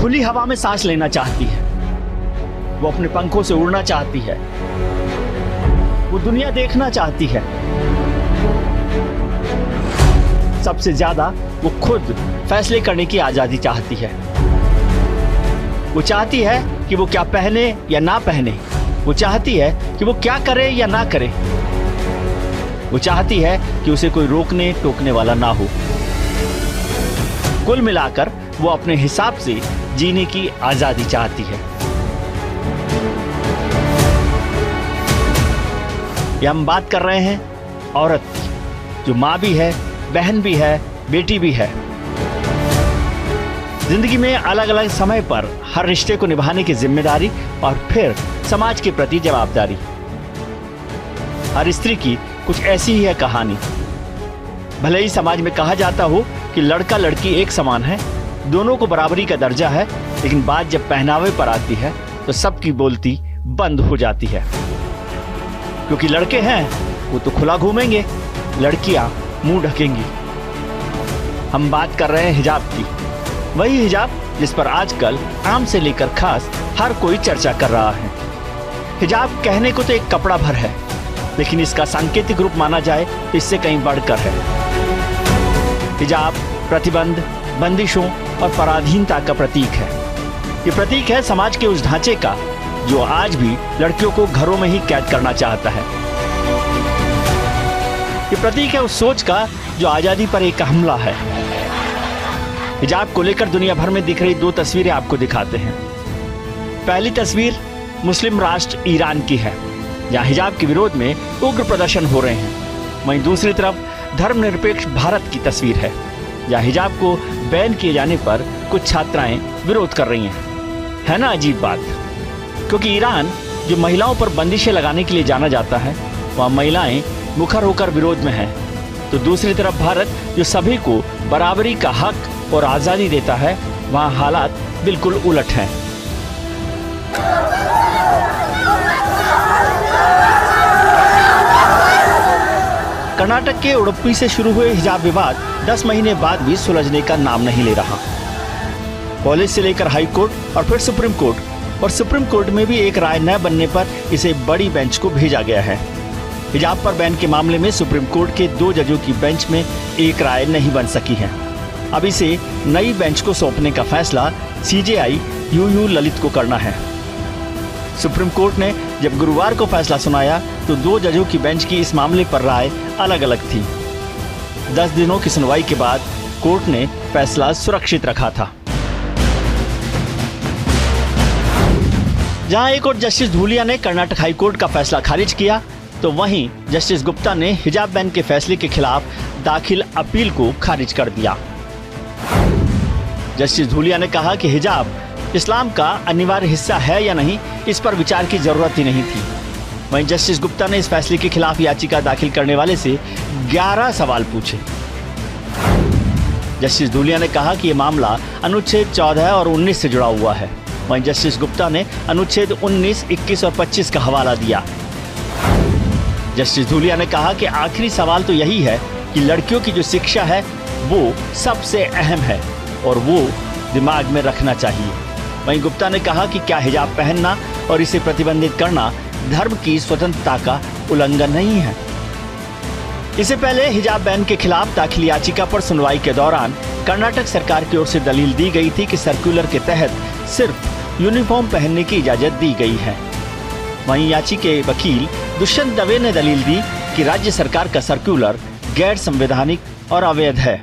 खुली हवा में सांस लेना चाहती है, वो अपने पंखों से उड़ना चाहती है, वो दुनिया देखना चाहती है। सबसे ज्यादा वो खुद फैसले करने की आजादी चाहती है। वो चाहती है कि वो क्या पहने या ना पहने, वो चाहती है कि वो क्या करे या ना करे, वो चाहती है कि उसे कोई रोकने टोकने वाला ना हो। कुल मिलाकर वो अपने हिसाब से जीने की आजादी चाहती है। ये हम बात कर रहे हैं औरत की, जो माँ भी है, बहन भी है, बेटी भी है। जिंदगी में अलग अलग समय पर हर रिश्ते को निभाने की जिम्मेदारी और फिर समाज के प्रति जवाबदारी। हर स्त्री की कुछ ऐसी ही है कहानी। भले ही समाज में कहा जाता हो कि लड़का लड़की एक समान है, दोनों को बराबरी का दर्जा है, लेकिन बात जब पहनावे पर आती है तो सबकी बोलती बंद हो जाती है। क्योंकि लड़के हैं वो तो खुला घूमेंगे, लड़कियां मुंह ढकेंगी। हम बात कर रहे हैं हिजाब की, वही हिजाब जिस पर आजकल आम से लेकर खास हर कोई चर्चा कर रहा है। हिजाब कहने को तो एक कपड़ा भर है, लेकिन इसका सांकेतिक रूप माना जाए तो इससे कहीं बढ़कर है। हिजाब प्रतिबंध, बंदिशों और पराधीनता का प्रतीक है। ये प्रतीक है समाज के उस ढांचे का जो आज भी लड़कियों को घरों में ही कैद करना चाहता है। ये प्रतीक है उस सोच का जो आजादी पर एक हमला है। हिजाब को लेकर दुनिया भर में दिख रही दो तस्वीरें आपको दिखाते हैं। पहली तस्वीर मुस्लिम राष्ट्र ईरान की है, जहां हिजाब के विरोध में उग्र प्रदर्शन हो रहे हैं। वहीं दूसरी तरफ धर्मनिरपेक्ष भारत की तस्वीर है, जहां हिजाब को बैन किए जाने पर कुछ छात्राएं विरोध कर रही हैं। है ना अजीब बात? क्योंकि ईरान जो महिलाओं पर बंदिशें लगाने के लिए जाना जाता है, वहाँ महिलाएं मुखर होकर विरोध में हैं, तो दूसरी तरफ भारत जो सभी को बराबरी का हक और आजादी देता है, वहाँ हालात बिल्कुल उलट हैं। कर्नाटक के उडुपी से शुरू हुए हिजाब विवाद 10 महीने बाद भी सुलझने का नाम नहीं ले रहा। कॉलेज से लेकर हाई कोर्ट और फिर सुप्रीम कोर्ट, और सुप्रीम कोर्ट में भी एक राय न बनने पर इसे बड़ी बेंच को भेजा गया है। हिजाब पर बैन के मामले में सुप्रीम कोर्ट के 2 जजों की बेंच में एक राय नहीं बन सकी है। अब इसे नई बेंच को सौंपने का फैसला CJI UU ललित को करना है। सुप्रीम कोर्ट ने जब गुरुवार को फैसला सुनाया तो 2 जजों की बेंच की इस मामले पर राय अलग अलग थी। 10 दिनों की सुनवाई के बाद कोर्ट ने फैसला सुरक्षित रखा था। जहां एक और जस्टिस धूलिया ने कर्नाटक हाई कोर्ट का फैसला खारिज किया, तो वहीं जस्टिस गुप्ता ने हिजाब बैन के फैसले के खिलाफ दाखिल अपील को खारिज कर दिया। जस्टिस धूलिया ने कहा कि हिजाब इस्लाम का अनिवार्य हिस्सा है या नहीं, इस पर विचार की जरूरत ही नहीं थी। वहीं जस्टिस गुप्ता ने इस फैसले के खिलाफ याचिका दाखिल करने वाले से 11 सवाल पूछे। जस्टिस धूलिया ने कहा कि यह मामला अनुच्छेद 14 और 19 से जुड़ा हुआ है। वहीं जस्टिस गुप्ता ने अनुच्छेद 19, 21 और 25 का हवाला दिया। जस्टिस धूलिया ने कहा कि आखिरी सवाल तो यही है कि लड़कियों की जो शिक्षा है वो सबसे अहम है और वो दिमाग में रखना चाहिए। वहीं गुप्ता ने कहा कि क्या हिजाब पहनना और इसे प्रतिबंधित करना धर्म की स्वतंत्रता का उल्लंघन नहीं है। इससे पहले हिजाब बैन के खिलाफ दाखिल याचिका पर सुनवाई के दौरान कर्नाटक सरकार की ओर से दलील दी गई थी कि सर्कुलर के तहत सिर्फ यूनिफॉर्म पहनने की इजाजत दी गई है। वहीं याची के वकील दुष्यंत दवे ने दलील दी कि राज्य सरकार का सर्कुलर गैर संवैधानिक और अवैध है।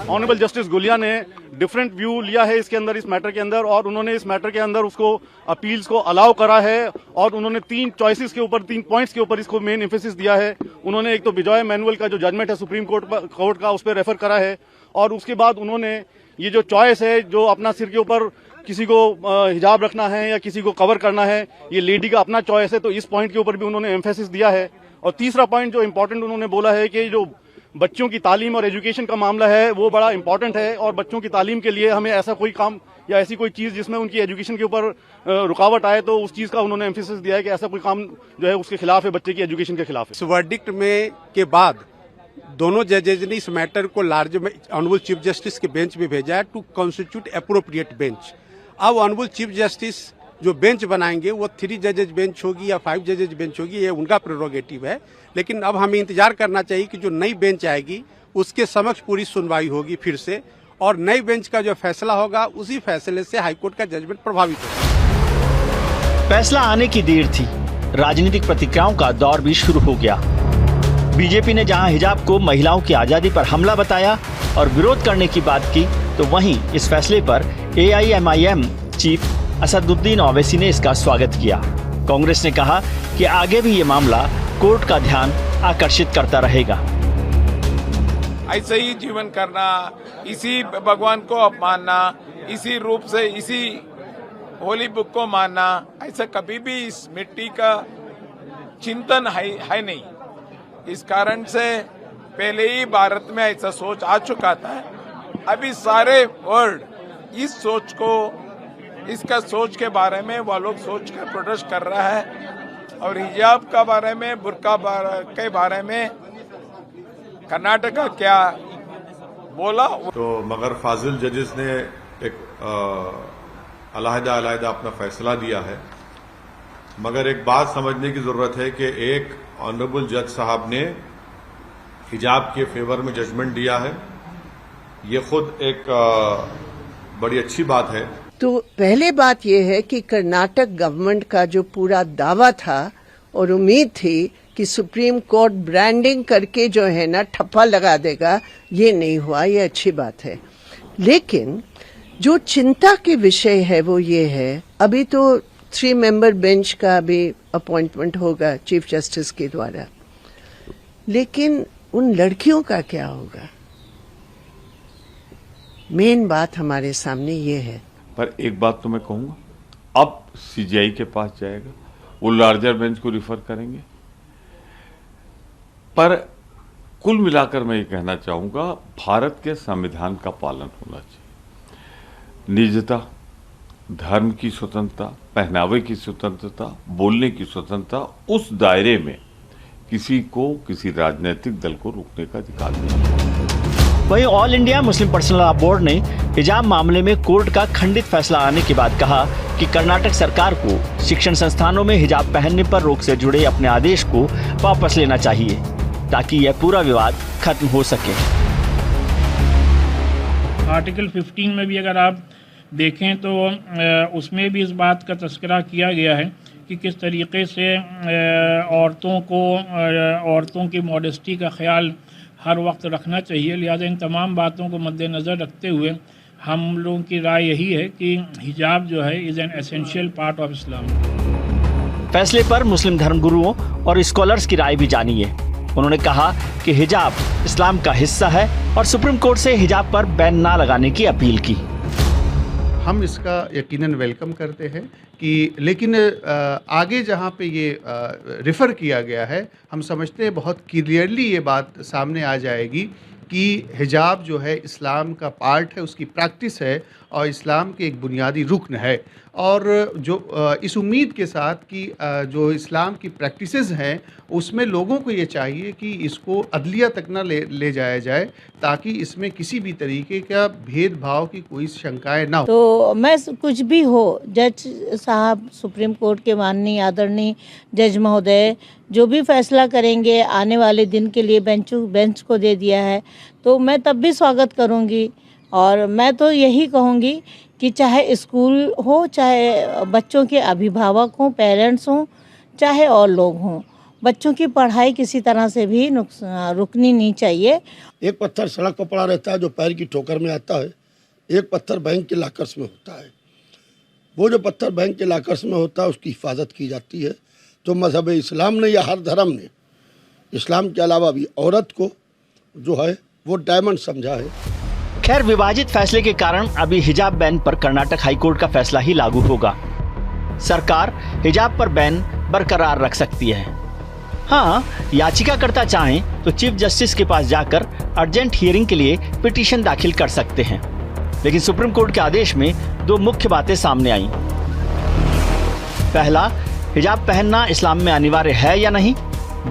ऑनरेबल जस्टिस गुलिया ने डिफरेंट व्यू लिया है इसके अंदर, इस मैटर के अंदर, और उन्होंने इस मैटर के अंदर उसको अपील्स को अलाउ करा है और उन्होंने 3 चॉइसेस के ऊपर, 3 पॉइंट्स के ऊपर इसको मेन एम्फेसिस दिया है। उन्होंने एक तो बिजॉय मैनुअल का जो जजमेंट है सुप्रीम कोर्ट का, उस पर रेफर करा है, और उसके बाद उन्होंने ये जो चॉइस है, जो अपना सिर के ऊपर किसी को हिजाब रखना है या किसी को कवर करना है, ये लेडी का अपना चॉइस है, तो इस पॉइंट के ऊपर भी उन्होंने एम्फेसिस दिया है। और तीसरा पॉइंट जो इम्पोर्टेंट उन्होंने बोला है कि जो बच्चों की तालीम और एजुकेशन का मामला है वो बड़ा इंपॉर्टेंट है, और बच्चों की तालीम के लिए हमें ऐसा कोई काम या ऐसी कोई चीज जिसमें उनकी एजुकेशन के ऊपर रुकावट आए, तो उस चीज का उन्होंने एम्फेसिस दिया है कि ऐसा कोई काम जो है उसके खिलाफ है, बच्चे की एजुकेशन के खिलाफ है। वर्डिक्ट में के बाद दोनों जजेज ने इस मैटर को लार्ज ऑनरेबल चीफ जस्टिस के बेंच में भेजा है टू कॉन्स्टिट्यूट एप्रोप्रिएट बेंच। अब ऑनरेबल चीफ जस्टिस जो बेंच बनाएंगे वो 3 जजेज बेंच होगी या 5 जजेज बेंच होगी, ये उनका प्रेरोगेटिव है। लेकिन अब हमें इंतजार करना चाहिए कि जो नई बेंच आएगी उसके समक्ष पूरी सुनवाई होगी फिर से, और नई बेंच का जो फैसला होगा उसी फैसले से हाईकोर्ट का जजमेंट प्रभावित होगा। फैसला आने की देर थी, राजनीतिक प्रतिक्रियाओं का दौर भी शुरू हो गया। बीजेपी ने जहां हिजाब को महिलाओं की आजादी पर हमला बताया और विरोध करने की बात की, तो वहीं इस फैसले पर AIMIM चीफ असदुद्दीन ओवैसी ने इसका स्वागत किया। कांग्रेस ने कहा कि आगे भी ये मामला कोर्ट का ध्यान आकर्षित करता रहेगा। ऐसे ही जीवन करना, इसी भगवान को अपमानना, इसी रूप से इसी होली बुक को मानना, ऐसा कभी भी इस मिट्टी का चिंतन है नहीं। इस कारण से पहले ही भारत में ऐसा सोच आ चुका था। अभी सारे वर्ल्ड इस सोच को, इसका सोच के बारे में वो लोग सोच कर प्रोटेस्ट कर रहा है, और हिजाब का बारे में, बुर्का के बारे में कर्नाटका क्या बोला। तो मगर फाजिल जजेस ने एक अलहदा अपना फैसला दिया है, मगर एक बात समझने की जरूरत है कि एक ऑनरेबल जज साहब ने हिजाब के फेवर में जजमेंट दिया है, ये खुद एक बड़ी अच्छी बात है। तो पहले बात यह है कि कर्नाटक गवर्नमेंट का जो पूरा दावा था और उम्मीद थी कि सुप्रीम कोर्ट ब्रांडिंग करके जो है ना ठप्पा लगा देगा, ये नहीं हुआ, ये अच्छी बात है। लेकिन जो चिंता के विषय है वो ये है, अभी तो 3 मेंबर बेंच का भी अपॉइंटमेंट होगा चीफ जस्टिस के द्वारा, लेकिन उन लड़कियों का क्या होगा? मेन बात हमारे सामने ये है। पर एक बात तो मैं कहूंगा, अब CJI के पास जाएगा, वो लार्जर बेंच को रिफर करेंगे। पर कुल मिलाकर मैं ये कहना चाहूंगा, भारत के संविधान का पालन होना चाहिए। निजता, धर्म की स्वतंत्रता, पहनावे की स्वतंत्रता, बोलने की स्वतंत्रता, उस दायरे में किसी को किसी राजनीतिक दल को रोकने का अधिकार नहीं है। वहीं all India Muslim personal law board ने हिजाब मामले में कोर्ट का खंडित फैसला आने के बाद कहा कि कर्नाटक सरकार को शिक्षण संस्थानों में हिजाब पहनने पर रोक से जुड़े अपने आदेश को वापस लेना चाहिए, ताकि यह पूरा विवाद खत्म हो सके। आर्टिकल 15 में भी अगर आप देखें तो उसमें भी इस बात का तस्करा किया गया है कि किस तरीके से औरतों की मॉडेस्टी का ख्याल हर वक्त रखना चाहिए। लिहाजा इन तमाम बातों को मद्देनज़र रखते हुए हम लोगों की राय यही है कि हिजाब जो है is an essential part of Islam. फैसले पर मुस्लिम धर्मगुरुओं और स्कॉलर्स की राय भी जानिए। उन्होंने कहा कि हिजाब इस्लाम का हिस्सा है और सुप्रीम कोर्ट से हिजाब पर बैन ना लगाने की अपील की। हम इसका यकीनन वेलकम करते हैं कि लेकिन आगे जहाँ पे ये रेफ़र किया गया है, हम समझते हैं बहुत क्लियरली ये बात सामने आ जाएगी कि हिजाब जो है इस्लाम का पार्ट है, उसकी प्रैक्टिस है और इस्लाम के एक बुनियादी रुकन है। और जो इस उम्मीद के साथ कि जो इस्लाम की प्रैक्टिसेस हैं उसमें लोगों को ये चाहिए कि इसको अदलिया तक ना ले जाया जाए, ताकि इसमें किसी भी तरीके का भेदभाव की कोई शंकाएं ना हो। तो मैं कुछ भी हो, जज साहब, सुप्रीम कोर्ट के माननीय आदरणीय जज महोदय जो भी फैसला करेंगे आने वाले दिन के लिए बेंच को दे दिया है, तो मैं तब भी स्वागत करूंगी। और मैं तो यही कहूंगी कि चाहे स्कूल हो, चाहे बच्चों के अभिभावक हों, पेरेंट्स हों, चाहे और लोग हों, बच्चों की पढ़ाई किसी तरह से भी रुकनी नहीं चाहिए। एक पत्थर सड़क पर पड़ा रहता है जो पैर की ठोकर में आता है, एक पत्थर बैंक के लॉकर्स में होता है। वो जो पत्थर बैंक के लॉकर्स में होता है उसकी हिफाजत की जाती है। तो मजहब इस्लाम ने या हर धर्म ने इस्लाम के अलावा भी औरत को जो है वो डायमंड समझा है। खैर, विभाजित फैसले के कारण अभी हिजाब बैन पर कर्नाटक हाईकोर्ट का फैसला ही लागू होगा। सरकार हिजाब पर बैन बरकरार रख सकती है। हाँ, याचिकाकर्ता चाहें तो चीफ जस्टिस के पास जाकर अर्जेंट हियरिंग के लिए पिटीशन दाखिल कर सकते हैं। लेकिन सुप्रीम कोर्ट के आदेश में 2 मुख्य बातें सामने आईं। पहला, हिजाब पहनना इस्लाम में अनिवार्य है या नहीं।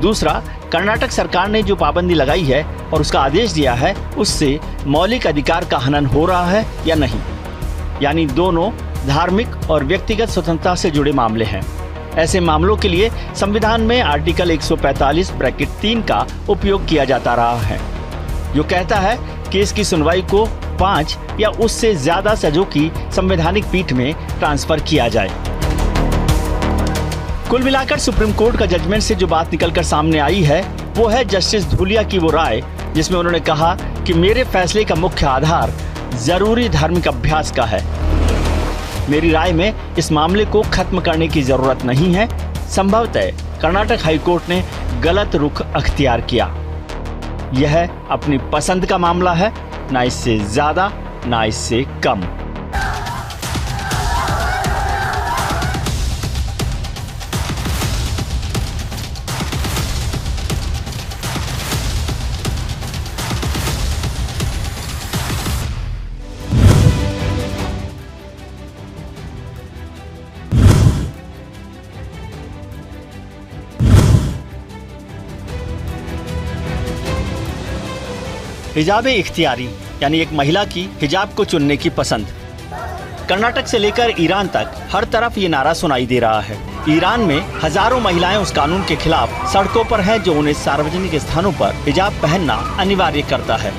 दूसरा, कर्नाटक सरकार ने जो पाबंदी लगाई है और उसका आदेश दिया है, उससे मौलिक अधिकार का हनन हो रहा है या नहीं। यानी दोनों धार्मिक और व्यक्तिगत स्वतंत्रता से जुड़े मामले हैं। ऐसे मामलों के लिए संविधान में आर्टिकल 145(3) का उपयोग किया जाता रहा है, जो कहता है कि इसकी सुनवाई को 5 या उससे ज्यादा जजों की संवैधानिक पीठ में ट्रांसफर किया जाए। कुल मिलाकर सुप्रीम कोर्ट का जजमेंट से जो बात निकलकर सामने आई है, वो है जस्टिस धूलिया की वो राय जिसमें उन्होंने कहा कि मेरे फैसले का मुख्य आधार जरूरी धार्मिक अभ्यास का है। मेरी राय में इस मामले को खत्म करने की जरूरत नहीं है। संभवतः कर्नाटक हाईकोर्ट ने गलत रुख अख्तियार किया। यह अपनी पसंद का मामला है, ना इससे ज्यादा ना इससे कम। हिजाब इख्तियारी यानी एक महिला की हिजाब को चुनने की पसंद। कर्नाटक से लेकर ईरान तक हर तरफ ये नारा सुनाई दे रहा है। ईरान में हजारों महिलाएं उस कानून के खिलाफ सड़कों पर हैं जो उन्हें सार्वजनिक स्थानों पर हिजाब पहनना अनिवार्य करता है।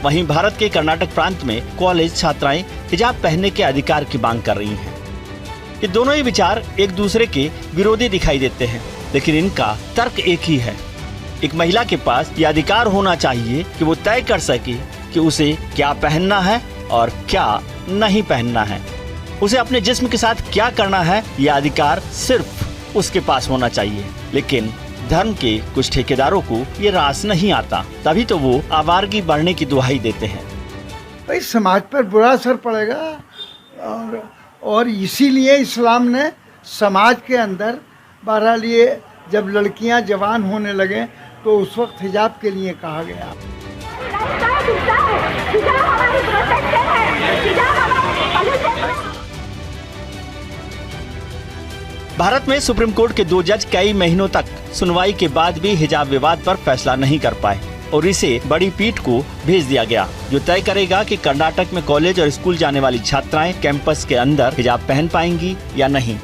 वहीं भारत के कर्नाटक प्रांत में कॉलेज छात्राएं हिजाब पहनने के अधिकार की मांग कर रही हैं। ये दोनों ही विचार एक दूसरे के विरोधी दिखाई देते हैं, लेकिन इनका तर्क एक ही है। एक महिला के पास यह अधिकार होना चाहिए कि वो तय कर सके कि उसे क्या पहनना है और क्या नहीं पहनना है। उसे अपने जिस्म के साथ क्या करना है, यह अधिकार सिर्फ उसके पास होना चाहिए। लेकिन धर्म के कुछ ठेकेदारों को ये रास नहीं आता, तभी तो वो आवारगी बढ़ने की दुहाई देते हैं। भाई समाज पर बुरा असर पड़ेगा और इसीलिए इस्लाम ने समाज के अंदर बहरहाल ये जब लड़कियां जवान होने लगे तो उस वक्त हिजाब के लिए कहा गया। भारत में सुप्रीम कोर्ट के 2 जज कई महीनों तक सुनवाई के बाद भी हिजाब विवाद पर फैसला नहीं कर पाए और इसे बड़ी पीठ को भेज दिया गया, जो तय करेगा कि कर्नाटक में कॉलेज और स्कूल जाने वाली छात्राएं कैंपस के अंदर हिजाब पहन पाएंगी या नहीं।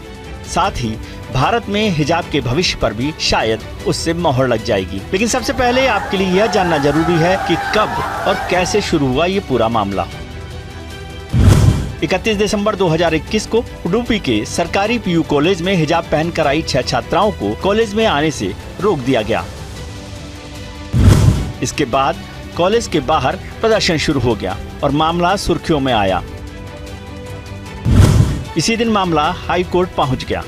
साथ ही भारत में हिजाब के भविष्य पर भी शायद उससे मोहर लग जाएगी। लेकिन सबसे पहले आपके लिए यह जानना जरूरी है कि कब और कैसे शुरू हुआ ये पूरा मामला। 31 दिसंबर 2021 को उडुपी के सरकारी पीयू कॉलेज में हिजाब पहनकर आई 6 छात्राओं को कॉलेज में आने से रोक दिया गया। इसके बाद कॉलेज के बाहर प्रदर्शन शुरू हो गया और मामला सुर्खियों में आया। इसी दिन मामला हाई कोर्ट पहुंच गया।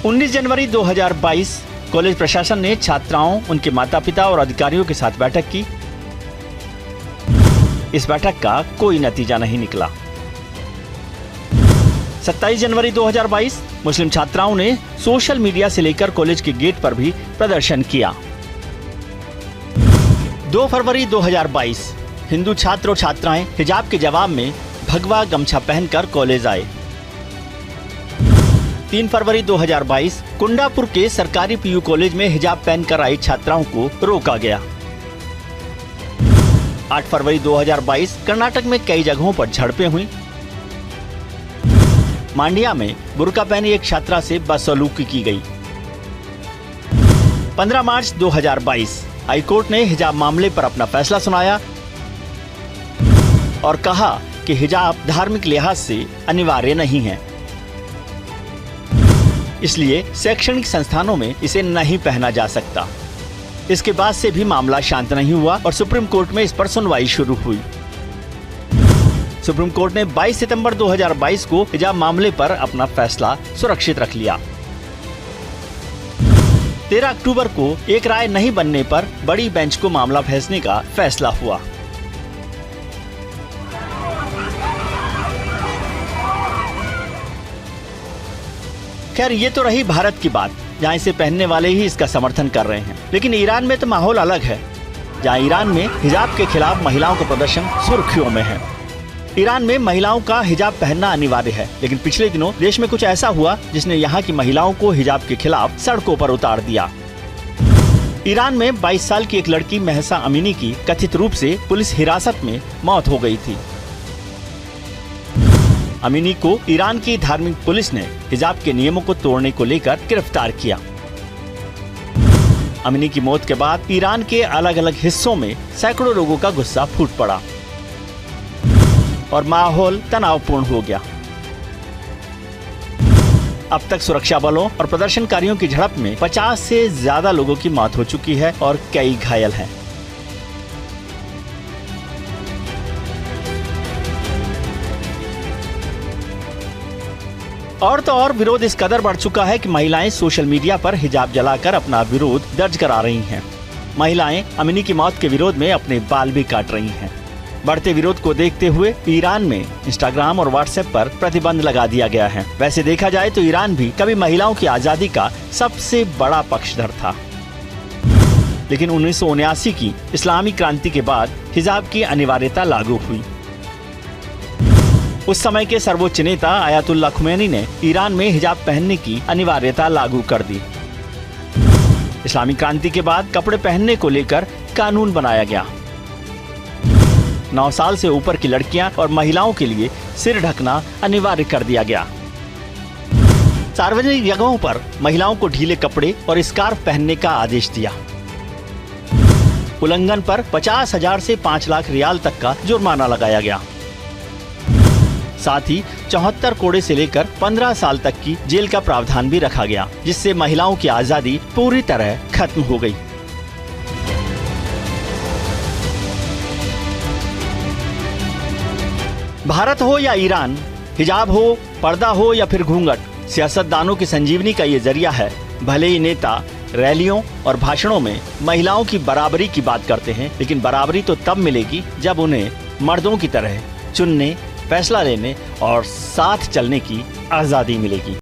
19 जनवरी 2022 कॉलेज प्रशासन ने छात्राओं, उनके माता पिता और अधिकारियों के साथ बैठक की। इस बैठक का कोई नतीजा नहीं निकला। 27 जनवरी 2022 मुस्लिम छात्राओं ने सोशल मीडिया से लेकर कॉलेज के गेट पर भी प्रदर्शन किया। 2 फरवरी 2022 हिंदू छात्र और छात्राएं हिजाब के जवाब में भगवा गमछा पहनकर कॉलेज आए। 3 फरवरी 2022 कुंडापुर के सरकारी पीयू कॉलेज में हिजाब पहनकर आई छात्राओं को रोका गया। 8 फरवरी 2022 कर्नाटक में कई जगहों पर झड़पें हुई। मांडिया में बुर्का पहनी एक छात्रा से बदसलूकी की गई। 15 मार्च 2022 हाईकोर्ट ने हिजाब मामले पर अपना फैसला सुनाया और कहा कि हिजाब धार्मिक लिहाज से अनिवार्य नहीं है, इसलिए शैक्षणिक संस्थानों में इसे नहीं पहना जा सकता। इसके बाद से भी मामला शांत नहीं हुआ और सुप्रीम कोर्ट में इस पर सुनवाई शुरू हुई। सुप्रीम कोर्ट ने 22 सितंबर 2022 को हिजाब मामले पर अपना फैसला सुरक्षित रख लिया। 13 अक्टूबर को एक राय नहीं बनने पर बड़ी बेंच को मामला भेजने का फैसला हुआ। खैर, ये तो रही भारत की बात, जहाँ इसे पहनने वाले ही इसका समर्थन कर रहे हैं। लेकिन ईरान में तो माहौल अलग है, जहाँ ईरान में हिजाब के खिलाफ महिलाओं का प्रदर्शन सुर्खियों में है। ईरान में महिलाओं का हिजाब पहनना अनिवार्य है, लेकिन पिछले दिनों देश में कुछ ऐसा हुआ जिसने यहाँ की महिलाओं को हिजाब के खिलाफ सड़कों पर उतार दिया। ईरान में 22 साल की एक लड़की महसा अमीनी की कथित रूप से पुलिस हिरासत में मौत हो गई थी। अमीनी को ईरान की धार्मिक पुलिस ने हिजाब के नियमों को तोड़ने को लेकर गिरफ्तार किया। अमीनी की मौत के बाद ईरान के अलग अलग हिस्सों में सैकड़ों लोगों का गुस्सा फूट पड़ा और माहौल तनावपूर्ण हो गया। अब तक सुरक्षा बलों और प्रदर्शनकारियों की झड़प में 50 से ज्यादा लोगों की मौत हो चुकी है और कई घायल हैं। और तो और विरोध इस कदर बढ़ चुका है कि महिलाएं सोशल मीडिया पर हिजाब जलाकर अपना विरोध दर्ज करा रही हैं। महिलाएं अमीनी की मौत के विरोध में अपने बाल भी काट रही हैं। बढ़ते विरोध को देखते हुए ईरान में इंस्टाग्राम और व्हाट्सएप पर प्रतिबंध लगा दिया गया है। वैसे देखा जाए तो ईरान भी कभी महिलाओं की आजादी का सबसे बड़ा पक्षधर था, लेकिन 1979 की इस्लामी क्रांति के बाद हिजाब की अनिवार्यता लागू हुई। उस समय के सर्वोच्च नेता आयतुल्लाह खुमैनी ने ईरान में हिजाब पहनने की अनिवार्यता लागू कर दी। इस्लामी क्रांति के बाद कपड़े पहनने को लेकर कानून बनाया गया। 9 साल से ऊपर की लड़कियां और महिलाओं के लिए सिर ढकना अनिवार्य कर दिया गया। सार्वजनिक जगहों पर महिलाओं को ढीले कपड़े और स्कार्फ पहनने का आदेश दिया। उल्लंघन पर 50,000 से 5 लाख रियाल तक का जुर्माना लगाया गया। साथ ही 74 कोड़े से लेकर 15 साल तक की जेल का प्रावधान भी रखा गया, जिससे महिलाओं की आजादी पूरी तरह खत्म हो गई। भारत हो या ईरान, हिजाब हो, पर्दा हो या फिर घूंघट, सियासतदानों की संजीवनी का ये जरिया है। भले ही नेता रैलियों और भाषणों में महिलाओं की बराबरी की बात करते हैं, लेकिन बराबरी तो तब मिलेगी जब उन्हें मर्दों की तरह चुनने, फैसला लेने और साथ चलने की आजादी मिलेगी।